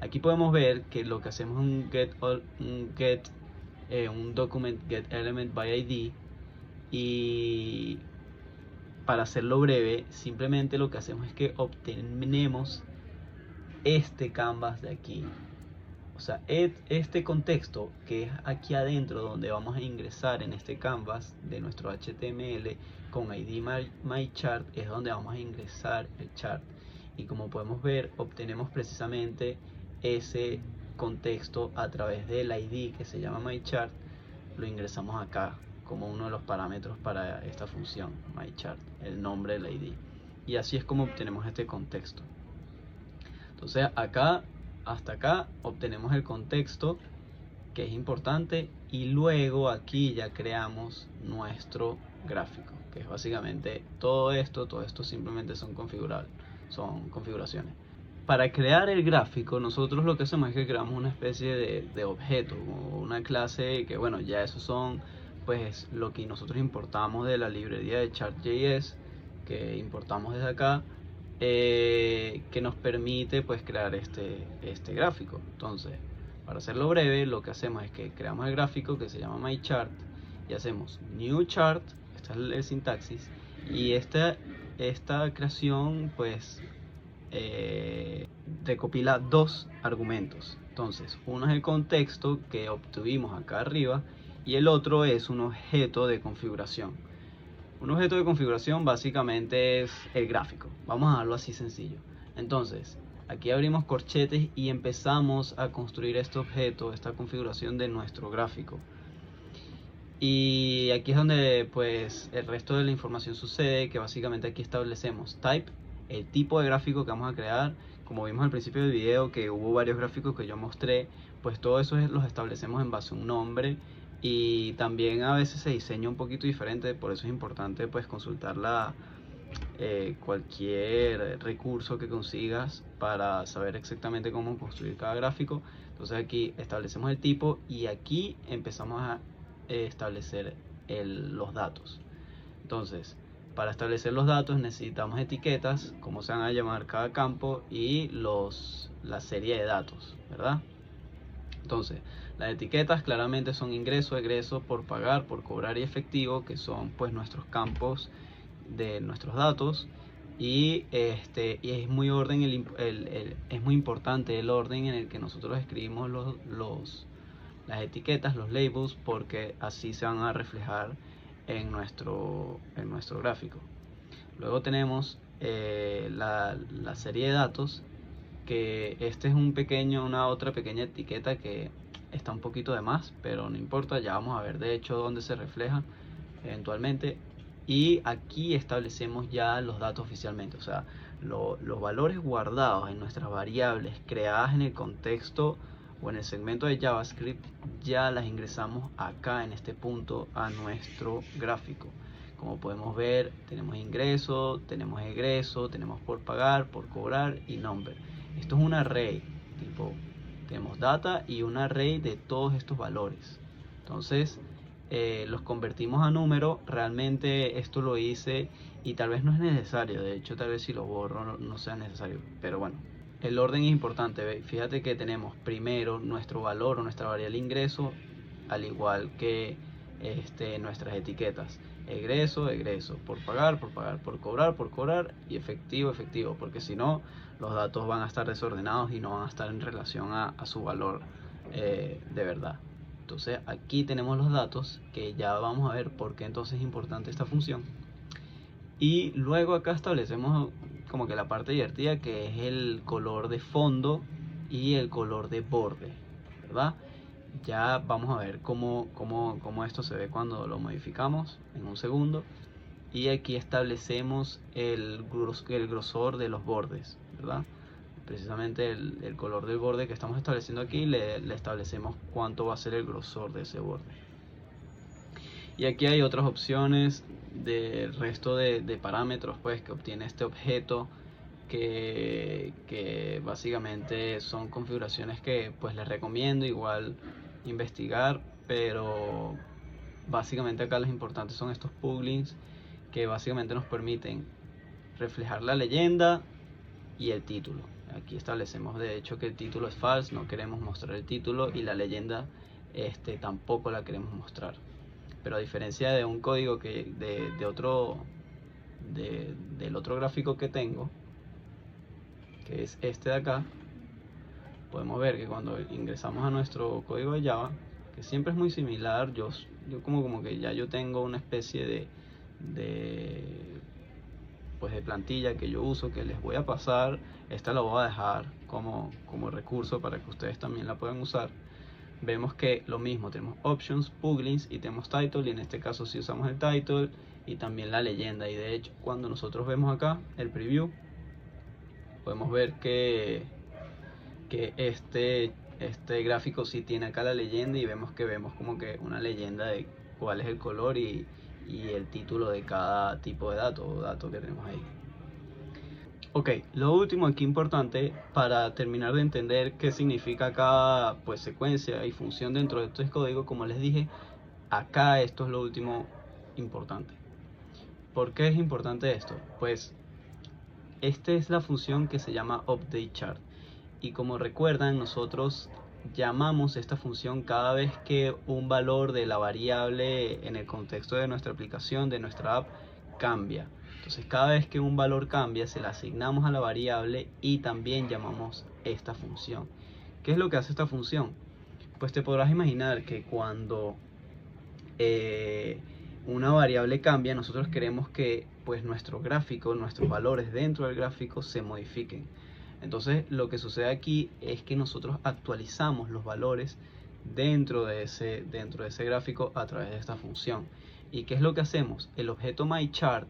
Aquí podemos ver que lo que hacemos es un document get element by ID, y para hacerlo breve simplemente lo que hacemos es que obtenemos este canvas de aquí, o sea este contexto que es aquí adentro donde vamos a ingresar en este canvas de nuestro HTML con ID my chart, es donde vamos a ingresar el chart, y como podemos ver obtenemos precisamente ese contexto a través del ID que se llama myChart. Lo ingresamos acá como uno de los parámetros para esta función myChart, el nombre del ID, y así es como obtenemos este contexto. Entonces acá hasta acá obtenemos el contexto, que es importante, y luego aquí ya creamos nuestro gráfico, que es básicamente todo esto simplemente son configuraciones. Para crear el gráfico nosotros lo que hacemos es que creamos una especie de objeto, una clase que, bueno, ya esos son pues lo que nosotros importamos de la librería de Chart.js, que importamos desde acá, que nos permite pues crear este gráfico. Entonces, para hacerlo breve, lo que hacemos es que creamos el gráfico que se llama myChart y hacemos new chart, esta es el sintaxis, y esta creación pues recopila dos argumentos. Entonces, uno es el contexto que obtuvimos acá arriba y el otro es un objeto de configuración. Un objeto de configuración básicamente es el gráfico, vamos a darlo así sencillo. Entonces, aquí abrimos corchetes y empezamos a construir este objeto, esta configuración de nuestro gráfico. Y aquí es donde pues el resto de la información sucede, que básicamente aquí establecemos type, el tipo de gráfico que vamos a crear. Como vimos al principio del video que hubo varios gráficos que yo mostré, pues todo eso los establecemos en base a un nombre, y también a veces se diseña un poquito diferente, por eso es importante pues consultar cualquier recurso que consigas para saber exactamente cómo construir cada gráfico. Entonces aquí establecemos el tipo y aquí empezamos a establecer los datos. Entonces, para establecer los datos necesitamos etiquetas, como se van a llamar cada campo, y la serie de datos, ¿verdad? Entonces, las etiquetas claramente son ingreso, egreso, por pagar, por cobrar y efectivo, que son pues nuestros campos de nuestros datos. Y es muy es muy importante el orden en el que nosotros escribimos las etiquetas, los labels, porque así se van a reflejar en nuestro gráfico. Luego tenemos la serie de datos, que este es una otra pequeña etiqueta que está un poquito de más, pero no importa, ya vamos a ver de hecho dónde se refleja eventualmente. Y aquí establecemos ya los datos oficialmente, o sea, los valores guardados en nuestras variables creadas en el contexto o en el segmento de JavaScript, ya las ingresamos acá en este punto a nuestro gráfico. Como podemos ver, tenemos ingreso, tenemos egreso, tenemos por pagar, por cobrar y number. Esto es un array tipo tenemos data y un array de todos estos valores. Entonces los convertimos a número. Realmente esto lo hice y tal vez no es necesario, de hecho tal vez si lo borro no sea necesario, pero bueno, el orden es importante. ¿Ve? Fíjate que tenemos primero nuestro valor o nuestra variable ingreso, al igual que nuestras etiquetas: egreso, por pagar, por cobrar y efectivo, porque si no los datos van a estar desordenados y no van a estar en relación a su valor de verdad. Entonces aquí tenemos los datos, que ya vamos a ver por qué entonces es importante esta función. Y luego acá establecemos como que la parte divertida, que es el color de fondo y el color de borde, ¿verdad? Ya vamos a ver cómo esto se ve cuando lo modificamos en un segundo. Y aquí establecemos el grosor de los bordes, ¿verdad? Precisamente el color del borde que estamos estableciendo aquí, le establecemos cuánto va a ser el grosor de ese borde. Y aquí hay otras opciones del resto de parámetros pues que obtiene este objeto, que básicamente son configuraciones que pues les recomiendo igual investigar, pero básicamente acá los importantes son estos plugins que básicamente nos permiten reflejar la leyenda y el título. Aquí establecemos de hecho que el título es false, no queremos mostrar el título, y la leyenda tampoco la queremos mostrar. Pero a diferencia de un código que del otro gráfico que tengo, que es este de acá, podemos ver que cuando ingresamos a nuestro código de Java, que siempre es muy similar, yo como que ya yo tengo una especie pues de plantilla que yo uso, que les voy a pasar. Esta la voy a dejar como recurso para que ustedes también la puedan usar. Vemos que lo mismo, tenemos options, plugins y tenemos title, y en este caso sí usamos el title y también la leyenda. Y de hecho cuando nosotros vemos acá el preview, podemos ver que este gráfico sí tiene acá la leyenda, y vemos como que una leyenda de cuál es el color y el título de cada tipo de dato que tenemos ahí. Ok, lo último aquí importante para terminar de entender qué significa cada pues secuencia y función dentro de este código, como les dije, acá esto es lo último importante. ¿Por qué es importante esto? Pues esta es la función que se llama updateChart, y como recuerdan, nosotros llamamos esta función cada vez que un valor de la variable en el contexto de nuestra aplicación, de nuestra app, cambia. Entonces cada vez que un valor cambia, se la asignamos a la variable y también llamamos esta función. ¿Qué es lo que hace esta función? Pues te podrás imaginar que cuando una variable cambia, nosotros queremos que pues nuestro gráfico, nuestros valores dentro del gráfico se modifiquen. Entonces lo que sucede aquí es que nosotros actualizamos los valores dentro de ese gráfico a través de esta función. ¿Y qué es lo que hacemos? El objeto myChart,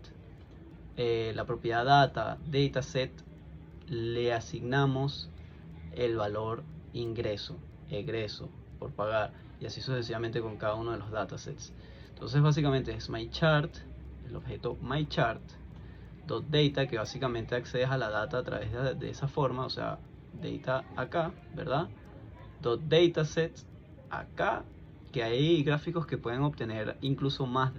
la propiedad dataset, le asignamos el valor ingreso, egreso, por pagar, y así sucesivamente con cada uno de los datasets. Entonces básicamente es myChart, el objeto myChart.data, que básicamente accedes a la data a través de esa forma, o sea, data acá, ¿verdad? .dataset acá, que hay gráficos que pueden obtener incluso más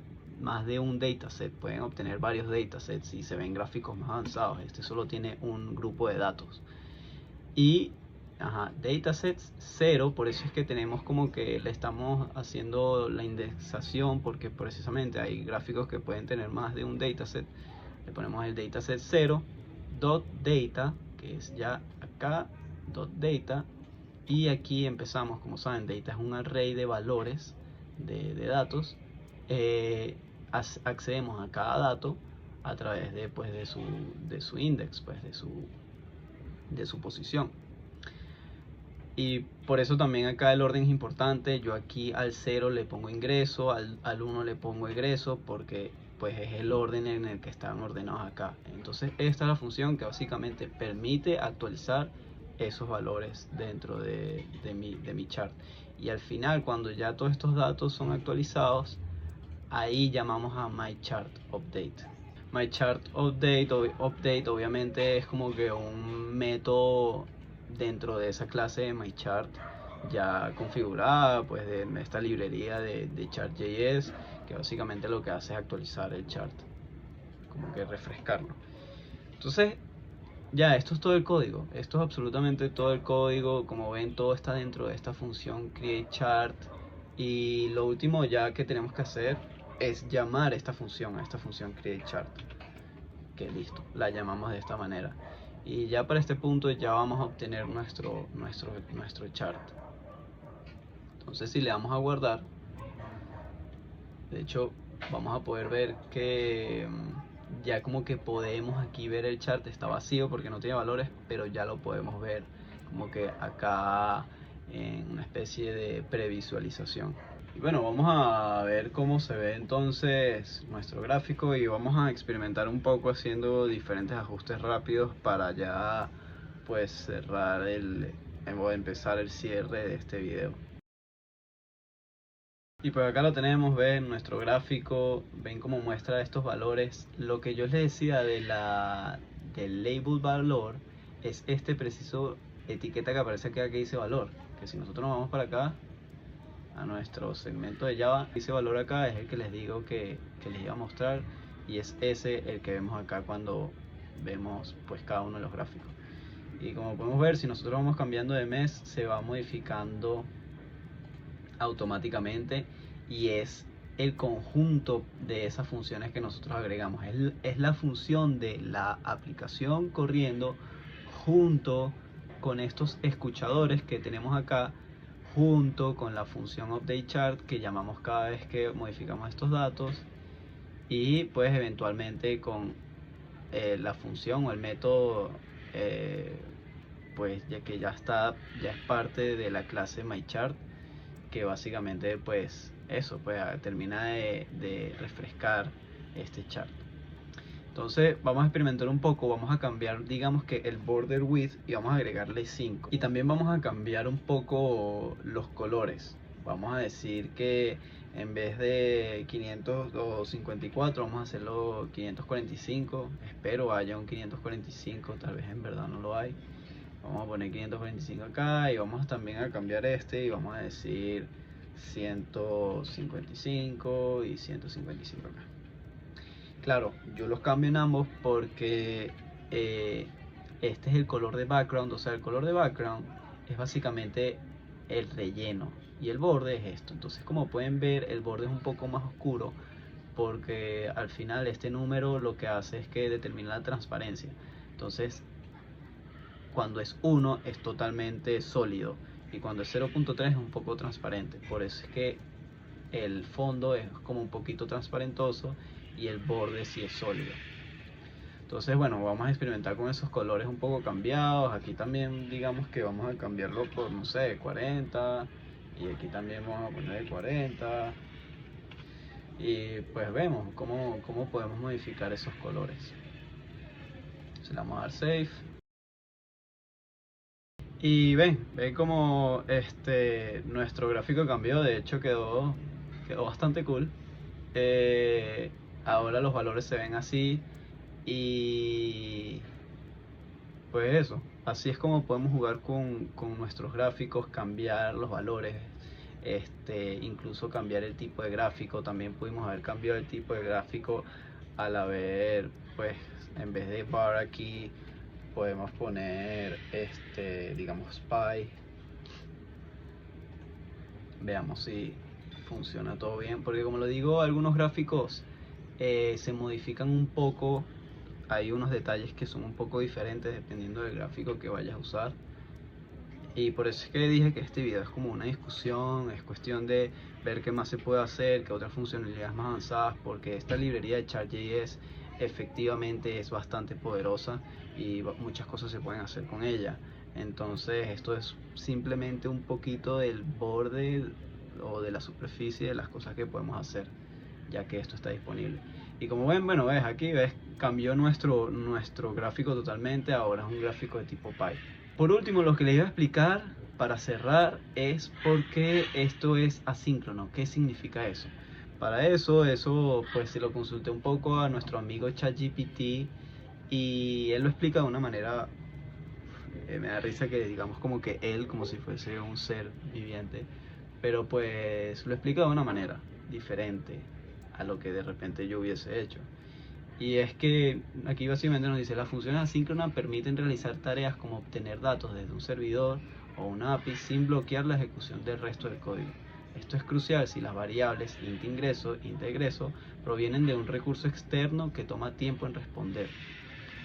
de un dataset, pueden obtener varios datasets y se ven gráficos más avanzados. Este solo tiene un grupo de datos. Y datasets 0, por eso es que tenemos como que le estamos haciendo la indexación, porque precisamente hay gráficos que pueden tener más de un dataset. Le ponemos el dataset 0, .data, que es ya acá, .data, y aquí empezamos. Como saben, data es un array de valores de datos. Accedemos a cada dato a través de su index, pues de su posición. Y por eso también acá el orden es importante. Yo aquí al 0 le pongo ingreso, al 1 le pongo egreso, porque pues es el orden en el que están ordenados acá. Entonces esta es la función que básicamente permite actualizar esos valores dentro de mi chart. Y al final, cuando ya todos estos datos son actualizados, ahí llamamos a myChartUpdate. MyChartUpdate obviamente es como que un método dentro de esa clase de MyChart ya configurada, pues de esta librería de Chart.js, que básicamente lo que hace es actualizar el chart, como que refrescarlo. Entonces ya, esto es todo el código, esto es absolutamente todo el código. Como ven, todo está dentro de esta función createChart, y lo último ya que tenemos que hacer es llamar esta función, a esta función createChart, que listo, la llamamos de esta manera, y ya para este punto ya vamos a obtener nuestro chart. Entonces si le damos a guardar, de hecho vamos a poder ver que ya como que podemos aquí ver el chart. Está vacío porque no tiene valores, pero ya lo podemos ver como que acá en una especie de previsualización. Y bueno, vamos a ver cómo se ve entonces nuestro gráfico, y vamos a experimentar un poco haciendo diferentes ajustes rápidos para ya pues cerrar o empezar el cierre de este video. Y por acá lo tenemos, ven nuestro gráfico, ven cómo muestra estos valores. Lo que yo les decía del label valor es este preciso etiqueta que aparece acá que dice valor, que si nosotros nos vamos para acá a nuestro segmento de Java, ese valor acá es el que les digo que les iba a mostrar, y es ese el que vemos acá cuando vemos pues cada uno de los gráficos. Y como podemos ver, si nosotros vamos cambiando de mes, se va modificando automáticamente, y es el conjunto de esas funciones que nosotros agregamos. Es la función de la aplicación corriendo junto con estos escuchadores que tenemos acá, junto con la función updateChart que llamamos cada vez que modificamos estos datos, y pues eventualmente con la función o el método pues ya que ya es parte de la clase MyChart, que básicamente pues eso, pues termina de refrescar este chart. Entonces vamos a experimentar un poco, vamos a cambiar digamos que el border width y vamos a agregarle 5, y también vamos a cambiar un poco los colores. Vamos a decir que en vez de 554 vamos a hacerlo 545, espero haya un 545, tal vez en verdad no lo hay. Vamos a poner 545 acá, y vamos también a cambiar este y vamos a decir 155 y 155 acá. Claro, yo los cambio en ambos porque este es el color de background, o sea, el color de background es básicamente el relleno y el borde es esto. Entonces, como pueden ver, el borde es un poco más oscuro porque al final este número lo que hace es que determina la transparencia. Entonces, cuando es 1 es totalmente sólido, y cuando es 0.3 es un poco transparente. Por eso es que el fondo es como un poquito transparentoso y el borde sí es sólido. Entonces bueno, vamos a experimentar con esos colores un poco cambiados. Aquí también digamos que vamos a cambiarlo por, no sé, 40, y aquí también vamos a poner 40, y pues vemos cómo podemos modificar esos colores. Entonces le vamos a dar save. Y ven como nuestro gráfico cambió. De hecho quedó bastante cool. Ahora los valores se ven así, y pues eso, así es como podemos jugar con nuestros gráficos, cambiar los valores, incluso cambiar el tipo de gráfico. También pudimos haber cambiado el tipo de gráfico al haber, pues en vez de bar aquí podemos poner digamos spy. Veamos si funciona todo bien, porque como lo digo, algunos gráficos se modifican un poco. Hay unos detalles que son un poco diferentes dependiendo del gráfico que vayas a usar, y por eso es que dije que este video es como una discusión. Es cuestión de ver qué más se puede hacer, qué otras funcionalidades más avanzadas, porque esta librería de Chart.js efectivamente es bastante poderosa y muchas cosas se pueden hacer con ella. Entonces esto es simplemente un poquito del borde o de la superficie de las cosas que podemos hacer, ya que esto está disponible. Y como ven, bueno, ves aquí, cambió nuestro gráfico totalmente. Ahora es un gráfico de tipo Py. Por último, lo que les iba a explicar para cerrar es por qué esto es asíncrono. ¿Qué significa eso? Para eso pues se lo consulté un poco a nuestro amigo ChatGPT, y él lo explica de una manera Me da risa que digamos como que él, como si fuese un ser viviente, pero pues lo explica de una manera diferente a lo que de repente yo hubiese hecho. Y es que aquí básicamente nos dice, las funciones asíncronas permiten realizar tareas como obtener datos desde un servidor o una API sin bloquear la ejecución del resto del código. Esto es crucial si las variables int ingreso, int egreso provienen de un recurso externo que toma tiempo en responder.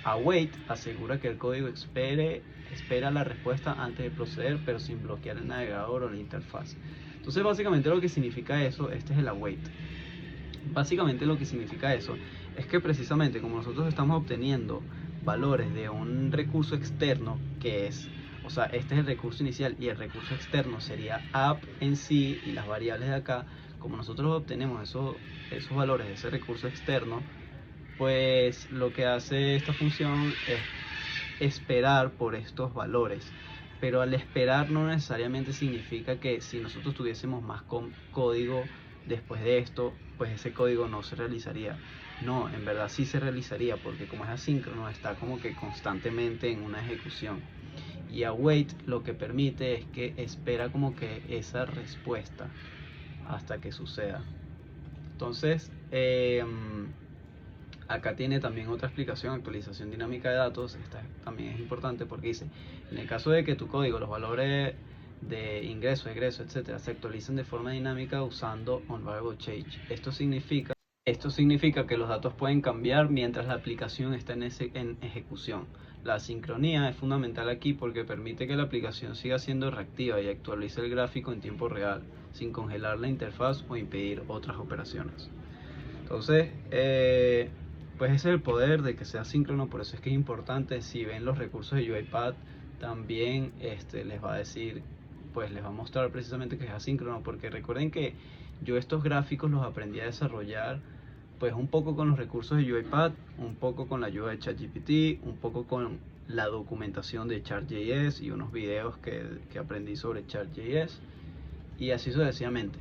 Await asegura que el código espera la respuesta antes de proceder, pero sin bloquear el navegador o la interfaz. Entonces básicamente lo que significa eso, este es el await. Básicamente lo que significa eso es que precisamente como nosotros estamos obteniendo valores de un recurso externo que es, o sea, este es el recurso inicial y el recurso externo sería app en sí y las variables de acá, como nosotros obtenemos esos valores de ese recurso externo, pues lo que hace esta función es esperar por estos valores. Pero al esperar no necesariamente significa que si nosotros tuviésemos más código después de esto, pues ese código no se realizaría. No, en verdad sí se realizaría, porque como es asíncrono está como que constantemente en una ejecución. Y await lo que permite es que espera como que esa respuesta hasta que suceda. Entonces, acá tiene también otra explicación, actualización dinámica de datos. Esta también es importante porque dice, en el caso de que tu código, los valores de ingreso, egreso, etcétera, se actualicen de forma dinámica usando onVariableChange. Esto significa que los datos pueden cambiar mientras la aplicación está en ejecución. La sincronía es fundamental aquí porque permite que la aplicación siga siendo reactiva y actualice el gráfico en tiempo real, sin congelar la interfaz o impedir otras operaciones. Entonces, pues ese es el poder de que sea síncrono, por eso es que es importante. Si ven los recursos de UiPath, también les va a decir, pues les va a mostrar precisamente que es asíncrono, porque recuerden que yo estos gráficos los aprendí a desarrollar pues un poco con los recursos de UiPath, un poco con la ayuda de ChatGPT, un poco con la documentación de Chart.js y unos videos que aprendí sobre Chart.js, y así sucesivamente.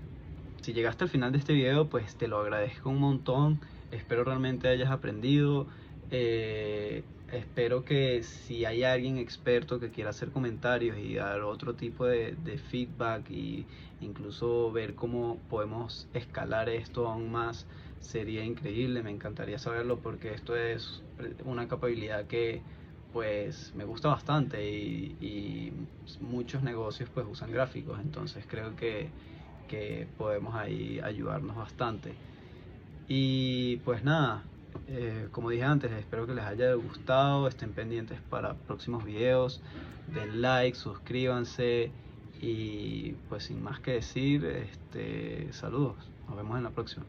Si llegaste al final de este video, pues te lo agradezco un montón. Espero realmente hayas aprendido. Espero que si hay alguien experto que quiera hacer comentarios y dar otro tipo de feedback e incluso ver cómo podemos escalar esto aún más, sería increíble. Me encantaría saberlo porque esto es una capacidad que pues me gusta bastante y muchos negocios pues usan gráficos, entonces creo que podemos ahí ayudarnos bastante. Y pues nada, como dije antes, espero que les haya gustado, estén pendientes para próximos videos, den like, suscríbanse y pues sin más que decir, saludos, nos vemos en la próxima.